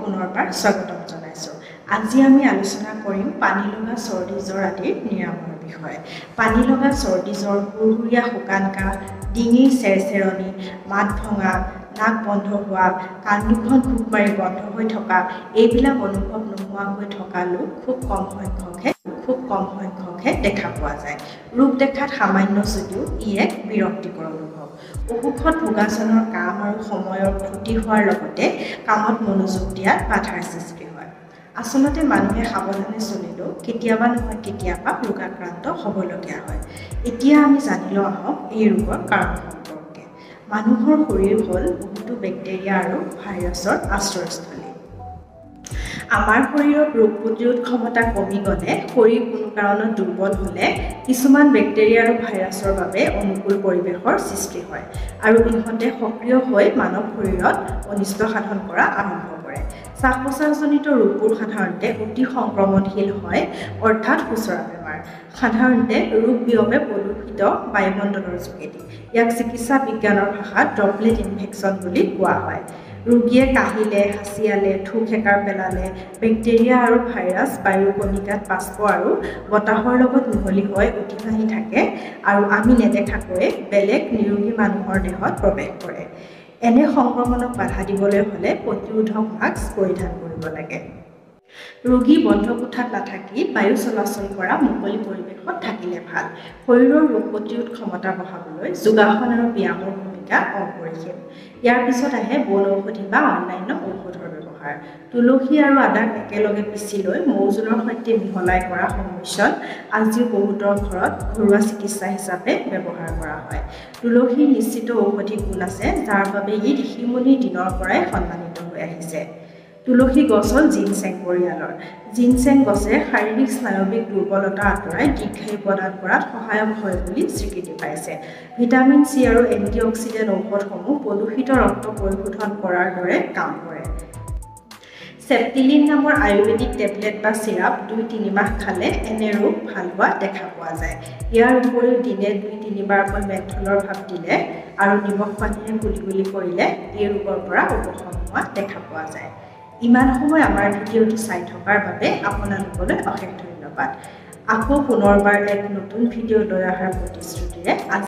পুনৰবাৰ স্বাগতম জনাইছো। আজি আমি আলোচনা কৰিম পানীলগা চৰ্দি জ্বৰ আদিৰ নিৰাময়ৰ বিষয়ে। পানীলগা চৰ্দি জ্বৰ, হুৰহুৰীয়া শুকান কাহ, ডিঙিৰ চেৰচেৰণি, মাত ভঙা, নাক বন্ধ হোৱা, কাণ দুখন খুব মাৰি বন্ধ হৈ থকা, এইবিলাক অনুভৱ নোহোৱা হৈ থকা লোক খুব কম সংখ্যকহে দেখা পোৱা যায়। ৰোগ দেখাত সামান্য যদিও ই এক বিৰক্তিকৰ অনুভৱ। অসুখত ভোগাজনৰ কাম আৰু সময়ৰ ক্ষতি হোৱাৰ লগতে কামত মনোযোগ দিয়াত বাধাৰ সৃষ্টি হয়। আচলতে মানুহে সাৱধানে চলিলেও কেতিয়াবা নহয় কেতিয়াবা ৰোগাক্ৰান্ত হ'বলগীয়া হয়। এতিয়া আমি জানিলো আহক এই ৰোগৰ কাৰণ সম্পৰ্কে। মানুহৰ শৰীৰ হ'ল বহুতো বেক্টেৰিয়া আৰু ভাইৰাছৰ আশ্ৰয়স্থলী। আমাৰ শৰীৰত ৰোগ প্ৰতিৰোধ ক্ষমতা কমি গ'লে, শৰীৰ কোনো কাৰণত দুৰ্বল হ'লে কিছুমান বেক্টেৰিয়া আৰু ভাইৰাছৰ বাবে অনুকূল পৰিৱেশৰ সৃষ্টি হয় আৰু ইহঁতে সক্ৰিয় হৈ মানৱ শৰীৰত অনিষ্ট সাধন কৰা আৰম্ভ কৰে। শ্বাস-প্ৰশ্বাসজনিত ৰোগবোৰ সাধাৰণতে অতি সংক্ৰমণশীল হয়, অৰ্থাৎ খুচৰা বেমাৰ। সাধাৰণতে ৰোগ বিয়পে প্ৰদূষিত বায়ুমণ্ডলৰ যোগেদি। ইয়াক চিকিৎসা বিজ্ঞানৰ ভাষাত ড্ৰপলেট ইনফেকচন বুলি কোৱা হয়। ৰোগীয়ে কাহিলে, হাঁচিয়ালে, থু খেকাৰ পেলালে বেক্টেৰিয়া আৰু ভাইৰাছ বায়ুৰ কণিকাত বাষ্প আৰু বতাহৰ লগত মিহলি হৈ উঠি ভাহি থাকে আৰু আমি নেদেখাকৈয়ে বেলেগ নিৰোগী মানুহৰ দেহত প্ৰৱেশ কৰে। এনে সংক্ৰমণক বাধা দিবলৈ হ'লে প্ৰতিৰোধক মাস্ক পৰিধান কৰিব লাগে। ৰোগী বন্ধ কোঠাত নাথাকি বায়ু চলাচল কৰা মুকলি পৰিৱেশত থাকিলে ভাল। শৰীৰৰ ৰোগ প্ৰতিৰোধ ক্ষমতা বঢ়াবলৈ যোগাসন আৰু ব্যায়ামৰ ভূমিকা অপৰিসীম। ইয়াৰ পিছত আহে বনৌষধি বা অন্যান্য ঔষধৰ ব্যৱহাৰ। তুলসী আৰু আদাক একেলগে পিচি লৈ মৌজোলৰ সৈতে মিহলাই কৰা সংমিশ্ৰণ আজিও বহুতৰ ঘৰত ঘৰুৱা চিকিৎসা হিচাপে ব্যৱহাৰ কৰা হয়। তুলসীৰ নিশ্চিত ঔষধি গুণ আছে, যাৰ বাবে ই ঋষিমুনিৰ দিনৰ পৰাই সন্মানিত হৈ আহিছে। তুলসী গছ হ'ল জিনচেং পৰিয়ালৰ। জিনচেং গছে শাৰীৰিক স্নায়ৱিক দুৰ্বলতা আঁতৰাই দীৰ্ঘায়ু প্ৰদান কৰাত সহায়ক হয় বুলি স্বীকৃতি পাইছে। ভিটামিন চি আৰু এণ্টিঅক্সিডেণ্ট ঔষধসমূহ প্ৰদূষিত ৰক্ত পৰিশোধন কৰাৰ দৰে কাম কৰে। চেপ্টিলিন নামৰ আয়ুৰ্বেদিক টেবলেট বা চিৰাপ ২-৩ মাহ খালে এনে ৰোগ ভাল হোৱা দেখা পোৱা যায়। ইয়াৰ উপৰিও দিনে ২-৩ বাৰকৈ মেন্থলৰ ভাপ দিলে আৰু নিমখ পানীৰে গুলি কৰিলে এই ৰোগৰ পৰা উপশম হোৱা দেখা পোৱা যায়। ইমান সময় আমাৰ ভিডিঅ'টো চাই থকাৰ বাবে আপোনালোকলৈ অশেষ ধন্যবাদ। আকৌ পুনৰবাৰ এক নতুন ভিডিঅ' লৈ অহাৰ প্ৰতিশ্ৰুতিৰে